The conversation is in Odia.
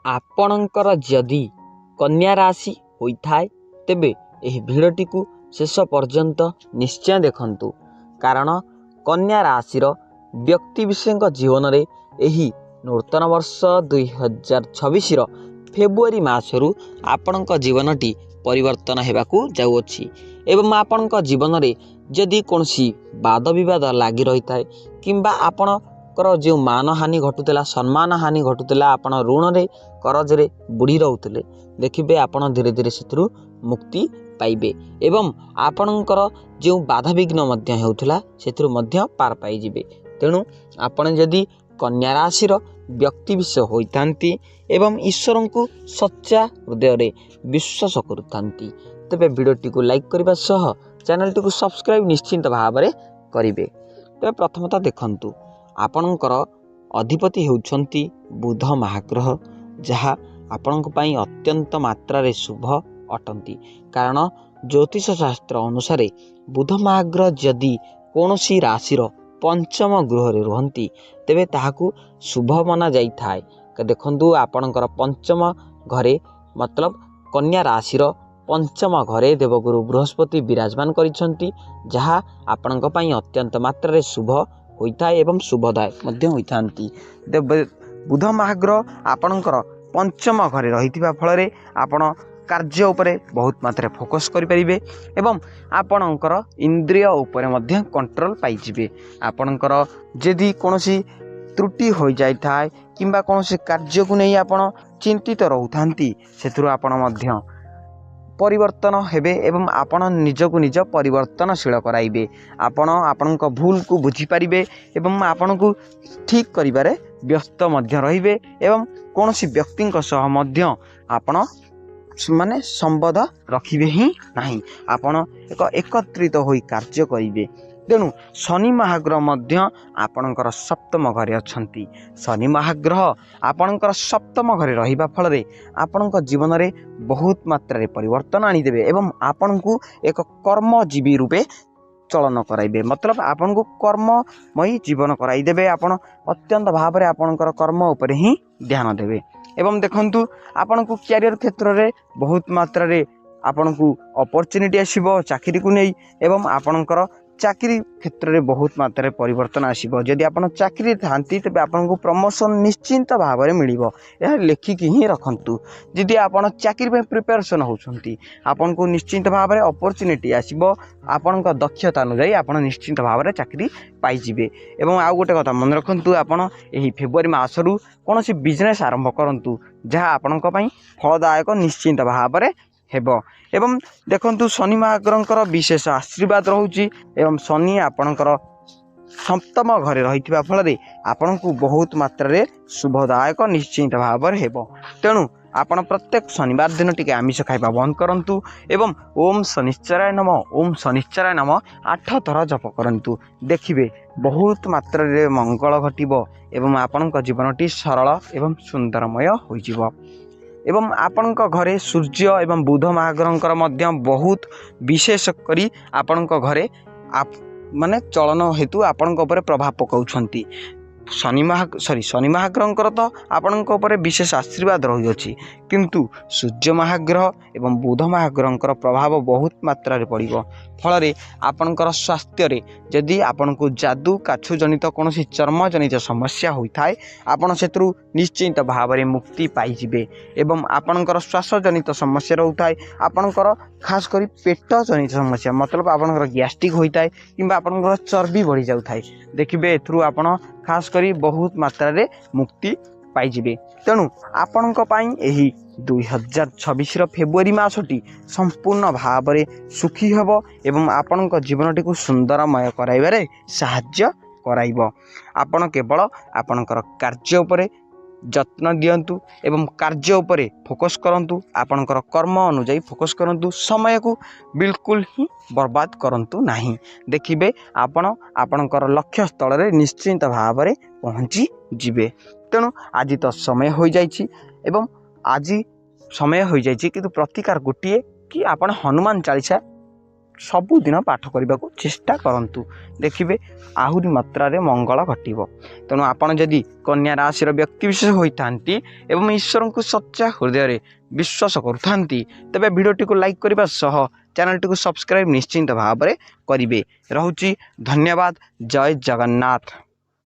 ଆପଣଙ୍କର ଯଦି କନ୍ୟା ରାଶି ହୋଇଥାଏ ତେବେ ଏହି ଭିଡ଼ିଓଟିକୁ ଶେଷ ପର୍ଯ୍ୟନ୍ତ ନିଶ୍ଚୟ ଦେଖନ୍ତୁ, କାରଣ କନ୍ୟା ରାଶିର ବ୍ୟକ୍ତିବିଶେଷଙ୍କ ଜୀବନରେ ଏହି ନୂତନ ବର୍ଷ 2026ର ଫେବୃଆରୀ ମାସରୁ ଆପଣଙ୍କ ଜୀବନଟି ପରିବର୍ତ୍ତନ ହେବାକୁ ଯାଉଅଛି ଏବଂ ଆପଣଙ୍କ ଜୀବନରେ ଯଦି କୌଣସି ବାଦ ବିବାଦ ଲାଗି ରହିଥାଏ କିମ୍ବା ଆପଣଙ୍କର ଯେଉଁ ମାନହାନି ଘଟୁଥିଲା, ସମ୍ମାନ ହାନି ଘଟୁଥିଲା, ଆପଣ ଋଣରେ କରଜରେ ବୁଡ଼ି ରହୁଥିଲେ, ଦେଖିବେ ଆପଣ ଧୀରେ ଧୀରେ ସେଥିରୁ ମୁକ୍ତି ପାଇବେ ଏବଂ ଆପଣଙ୍କର ଯେଉଁ ବାଧାବିଘ୍ନ ମଧ୍ୟ ହେଉଥିଲା ସେଥିରୁ ମଧ୍ୟ ପାର ପାଇଯିବେ। ତେଣୁ ଆପଣ ଯଦି କନ୍ୟା ରାଶିର ବ୍ୟକ୍ତିବିଶେଷ ହୋଇଥାନ୍ତି ଏବଂ ଈଶ୍ୱରଙ୍କୁ ସଚ୍ଚା ହୃଦୟରେ ବିଶ୍ୱାସ କରୁଥାନ୍ତି ତେବେ ଭିଡ଼ିଓଟିକୁ ଲାଇକ୍ କରିବା ସହ ଚ୍ୟାନେଲଟିକୁ ସବସ୍କ୍ରାଇବ୍ ନିଶ୍ଚିନ୍ତ ଭାବରେ କରିବେ। ତେବେ ପ୍ରଥମତଃ ଦେଖନ୍ତୁ, ଆପଣଙ୍କର ଅଧିପତି ହେଉଛନ୍ତି ବୁଧ ମହାଗ୍ରହ, ଯାହା ଆପଣଙ୍କ ପାଇଁ ଅତ୍ୟନ୍ତ ମାତ୍ରାରେ ଶୁଭ ଅଟନ୍ତି। କାରଣ ଜ୍ୟୋତିଷ ଶାସ୍ତ୍ର ଅନୁସାରେ ବୁଧ ମହାଗ୍ରହ ଯଦି କୌଣସି ରାଶିର ପଞ୍ଚମ ଗୃହରେ ରୁହନ୍ତି ତେବେ ତାହାକୁ ଶୁଭ ମନାଯାଇଥାଏ। ଦେଖନ୍ତୁ, ଆପଣଙ୍କର ପଞ୍ଚମ ଘରେ ମତଲବ କନ୍ୟା ରାଶିର ପଞ୍ଚମ ଘରେ ଦେବଗୁରୁ ବୃହସ୍ପତି ବିରାଜମାନ କରିଛନ୍ତି, ଯାହା ଆପଣଙ୍କ ପାଇଁ ଅତ୍ୟନ୍ତ ମାତ୍ରାରେ ଶୁଭ ହୋଇଥାଏ ଏବଂ ଶୁଭଦାୟକ ମଧ୍ୟ ହୋଇଥାନ୍ତି। ବୁଧ ମହାଗ୍ରହ ଆପଣଙ୍କର ପଞ୍ଚମ ଘରେ ରହିଥିବା ଫଳରେ ଆପଣ କାର୍ଯ୍ୟ ଉପରେ ବହୁତ ମାତ୍ରାରେ ଫୋକସ୍ କରିପାରିବେ ଏବଂ ଆପଣଙ୍କର ଇନ୍ଦ୍ରିୟ ଉପରେ ମଧ୍ୟ କଣ୍ଟ୍ରୋଲ ପାଇଯିବେ। ଆପଣଙ୍କର ଯଦି କୌଣସି ତ୍ରୁଟି ହୋଇଯାଇଥାଏ କିମ୍ବା କୌଣସି କାର୍ଯ୍ୟକୁ ନେଇ ଆପଣ ଚିନ୍ତିତ ରହୁଥାନ୍ତି, ସେଥିରୁ ଆପଣ ମଧ୍ୟ ପରିବର୍ତ୍ତନ ହେବେ ଏବଂ ଆପଣ ନିଜକୁ ନିଜ ପରିବର୍ତ୍ତନଶୀଳ କରାଇବେ। ଆପଣ ଆପଣଙ୍କ ଭୁଲକୁ ବୁଝିପାରିବେ ଏବଂ ଆପଣଙ୍କୁ ଠିକ୍ କରିବାରେ ବ୍ୟସ୍ତ ମଧ୍ୟ ରହିବେ ଏବଂ କୌଣସି ବ୍ୟକ୍ତିଙ୍କ ସହ ମଧ୍ୟ ଆପଣ ସମ୍ବନ୍ଧ ରଖିବେ ହିଁ ନାହିଁ। ଆପଣ ଏକତ୍ରିତ ହୋଇ କାର୍ଯ୍ୟ କରିବେ। ତେଣୁ ଶନି ମହାଗ୍ରହ ମଧ୍ୟ ଆପଣଙ୍କର ସପ୍ତମ ଘରେ ଅଛନ୍ତି। ଶନି ମହାଗ୍ରହ ଆପଣଙ୍କର ସପ୍ତମ ଘରେ ରହିବା ଫଳରେ ଆପଣଙ୍କ ଜୀବନରେ ବହୁତ ମାତ୍ରାରେ ପରିବର୍ତ୍ତନ ଆଣିଦେବେ ଏବଂ ଆପଣଙ୍କୁ ଏକ କର୍ମଜୀବୀ ରୂପେ ଚଳନ କରାଇବେ, ମତଲବ ଆପଣଙ୍କୁ କର୍ମମୟୀ ଜୀବନ କରାଇଦେବେ। ଆପଣ ଅତ୍ୟନ୍ତ ଭାବରେ ଆପଣଙ୍କର କର୍ମ ଉପରେ ହିଁ ଧ୍ୟାନ ଦେବେ ଏବଂ ଦେଖନ୍ତୁ, ଆପଣଙ୍କୁ କ୍ୟାରିୟର କ୍ଷେତ୍ରରେ ବହୁତ ମାତ୍ରାରେ ଆପଣଙ୍କୁ ଅପରଚ୍ୟୁନିଟି ଆସିବ ଚାକିରିକୁ ନେଇ ଏବଂ ଆପଣଙ୍କର ଚାକିରି କ୍ଷେତ୍ରରେ ବହୁତ ମାତ୍ରାରେ ପରିବର୍ତ୍ତନ ଆସିବ। ଯଦି ଆପଣ ଚାକିରି ଥାନ୍ତି ତେବେ ଆପଣଙ୍କୁ ପ୍ରମୋସନ୍ ନିଶ୍ଚିନ୍ତ ଭାବରେ ମିଳିବ, ଏହା ଲେଖିକି ହିଁ ରଖନ୍ତୁ। ଯଦି ଆପଣ ଚାକିରି ପାଇଁ ପ୍ରିପାରେସନ୍ ହେଉଛନ୍ତି, ଆପଣଙ୍କୁ ନିଶ୍ଚିନ୍ତ ଭାବରେ ଅପରଚ୍ୟୁନିଟି ଆସିବ। ଆପଣଙ୍କ ଦକ୍ଷତା ଅନୁଯାୟୀ ଆପଣ ନିଶ୍ଚିନ୍ତ ଭାବରେ ଚାକିରି ପାଇଯିବେ। ଏବଂ ଆଉ ଗୋଟେ କଥା ମନେ ରଖନ୍ତୁ, ଆପଣ ଏହି ଫେବୃଆରୀ ମାସରୁ କୌଣସି ବିଜନେସ୍ ଆରମ୍ଭ କରନ୍ତୁ, ଯାହା ଆପଣଙ୍କ ପାଇଁ ଫଳଦାୟକ ନିଶ୍ଚିନ୍ତ ଭାବରେ ହେବ। ଏବଂ ଦେଖନ୍ତୁ, ଶନି ମହାଗ୍ରହଙ୍କର ବିଶେଷ ଆଶୀର୍ବାଦ ରହୁଛି ଏବଂ ଶନି ଆପଣଙ୍କର ସପ୍ତମ ଘରେ ରହିଥିବା ଫଳରେ ଆପଣଙ୍କୁ ବହୁତ ମାତ୍ରାରେ ଶୁଭଦାୟକ ନିଶ୍ଚିନ୍ତ ଭାବରେ ହେବ। ତେଣୁ ଆପଣ ପ୍ରତ୍ୟେକ ଶନିବାର ଦିନ ଟିକେ ଆମିଷ ଖାଇବା ବନ୍ଦ କରନ୍ତୁ ଏବଂ ଓମ୍ ଶନିଶ୍ଚରାୟ ନମଃ, ଓମ୍ ଶନିଶ୍ଚରାୟ ନମଃ 8 ଥର ଜପ କରନ୍ତୁ। ଦେଖିବେ ବହୁତ ମାତ୍ରାରେ ମଙ୍ଗଳ ଘଟିବ ଏବଂ ଆପଣଙ୍କ ଜୀବନଟି ସରଳ ଏବଂ ସୁନ୍ଦରମୟ ହୋଇଯିବ। ଏବଂ ଆପଣଙ୍କ ଘରେ ସୂର୍ଯ୍ୟ ଏବଂ ବୁଧ ମହାଗ୍ରହଙ୍କର ମଧ୍ୟ ବହୁତ ବିଶେଷ କରି ଆପଣଙ୍କ ଘରେ ଚଳନ ହେତୁ ଆପଣଙ୍କ ଉପରେ ପ୍ରଭାବ ପକାଉଛନ୍ତି। ଶନି ମହାଗ୍ରହଙ୍କର ତ ଆପଣଙ୍କ ଉପରେ ବିଶେଷ ଆଶୀର୍ବାଦ ରହିଅଛି, କିନ୍ତୁ ସୂର୍ଯ୍ୟ ମହାଗ୍ରହ ଏବଂ ବୁଧ ମହାଗ୍ରହଙ୍କର ପ୍ରଭାବ ବହୁତ ମାତ୍ରାରେ ପଡ଼ିବ। ଫଳରେ ଆପଣଙ୍କର ସ୍ୱାସ୍ଥ୍ୟରେ ଯଦି ଆପଣଙ୍କୁ ଯାଦୁ କାଛୁ ଜନିତ କୌଣସି ଚର୍ମଜନିତ ସମସ୍ୟା ହୋଇଥାଏ, ଆପଣ ସେଥିରୁ ନିଶ୍ଚିନ୍ତ ଭାବରେ ମୁକ୍ତି ପାଇଯିବେ। ଏବଂ ଆପଣଙ୍କର ଶ୍ୱାସଜନିତ ସମସ୍ୟା ରହୁଥାଏ, ଆପଣଙ୍କର ଖାସ୍ କରି ପେଟ ଜନିତ ସମସ୍ୟା ମତଲବ ଆପଣଙ୍କର ଗ୍ୟାଷ୍ଟ୍ରିକ୍ ହୋଇଥାଏ କିମ୍ବା ଆପଣଙ୍କର ଚର୍ବି ବଢ଼ିଯାଉଥାଏ, ଦେଖିବେ ଏଥିରୁ ଆପଣ ଖାସ୍ କରି ବହୁତ ମାତ୍ରାରେ ମୁକ୍ତି ପାଇଯିବେ। ତେଣୁ ଆପଣଙ୍କ ପାଇଁ ଏହି 2026ର ଫେବୃଆରୀ ମାସଟି ସମ୍ପୂର୍ଣ୍ଣ ଭାବରେ ସୁଖୀ ହେବ ଏବଂ ଆପଣଙ୍କ ଜୀବନଟିକୁ ସୁନ୍ଦରମୟ କରାଇବାରେ ସାହାଯ୍ୟ କରାଇବ। ଆପଣ କେବଳ ଆପଣଙ୍କର କାର୍ଯ୍ୟ ଉପରେ ଯତ୍ନ ଦିଅନ୍ତୁ ଏବଂ କାର୍ଯ୍ୟ ଉପରେ ଫୋକସ୍ କରନ୍ତୁ। ଆପଣଙ୍କର କର୍ମ ଅନୁଯାୟୀ ଫୋକସ୍ କରନ୍ତୁ, ସମୟକୁ ବିଲକୁଲ ହିଁ ବର୍ବାଦ କରନ୍ତୁ ନାହିଁ। ଦେଖିବେ ଆପଣ ଆପଣଙ୍କର ଲକ୍ଷ୍ୟସ୍ଥଳରେ ନିଶ୍ଚିନ୍ତ ଭାବରେ ପହଞ୍ଚିଯିବେ। ତେଣୁ ଆଜି ତ ସମୟ ହୋଇଯାଇଛି କିନ୍ତୁ ପ୍ରତିକାର ଗୋଟିଏ କି ଆପଣ ହନୁମାନ ଚାଳିଶା ସବୁଦିନ ପାଠ କରିବାକୁ ଚେଷ୍ଟା କରନ୍ତୁ, ଦେଖିବେ ଆହୁରି ମାତ୍ରାରେ ମଙ୍ଗଳ ଘଟିବ। ତେଣୁ ଆପଣ ଯଦି କନ୍ୟା ରାଶିର ବ୍ୟକ୍ତିବିଶେଷ ହୋଇଥାନ୍ତି ଏବଂ ଈଶ୍ୱରଙ୍କୁ ସଚ୍ଚା ହୃଦୟରେ ବିଶ୍ୱାସ କରୁଥାନ୍ତି, ତେବେ ଭିଡ଼ିଓଟିକୁ ଲାଇକ୍ କରିବା ସହ ଚ୍ୟାନେଲଟିକୁ ସବସ୍କ୍ରାଇବ୍ ନିଶ୍ଚିନ୍ତ ଭାବରେ କରିବେ। ରହୁଛି ଧନ୍ୟବାଦ। ଜୟ ଜଗନ୍ନାଥ।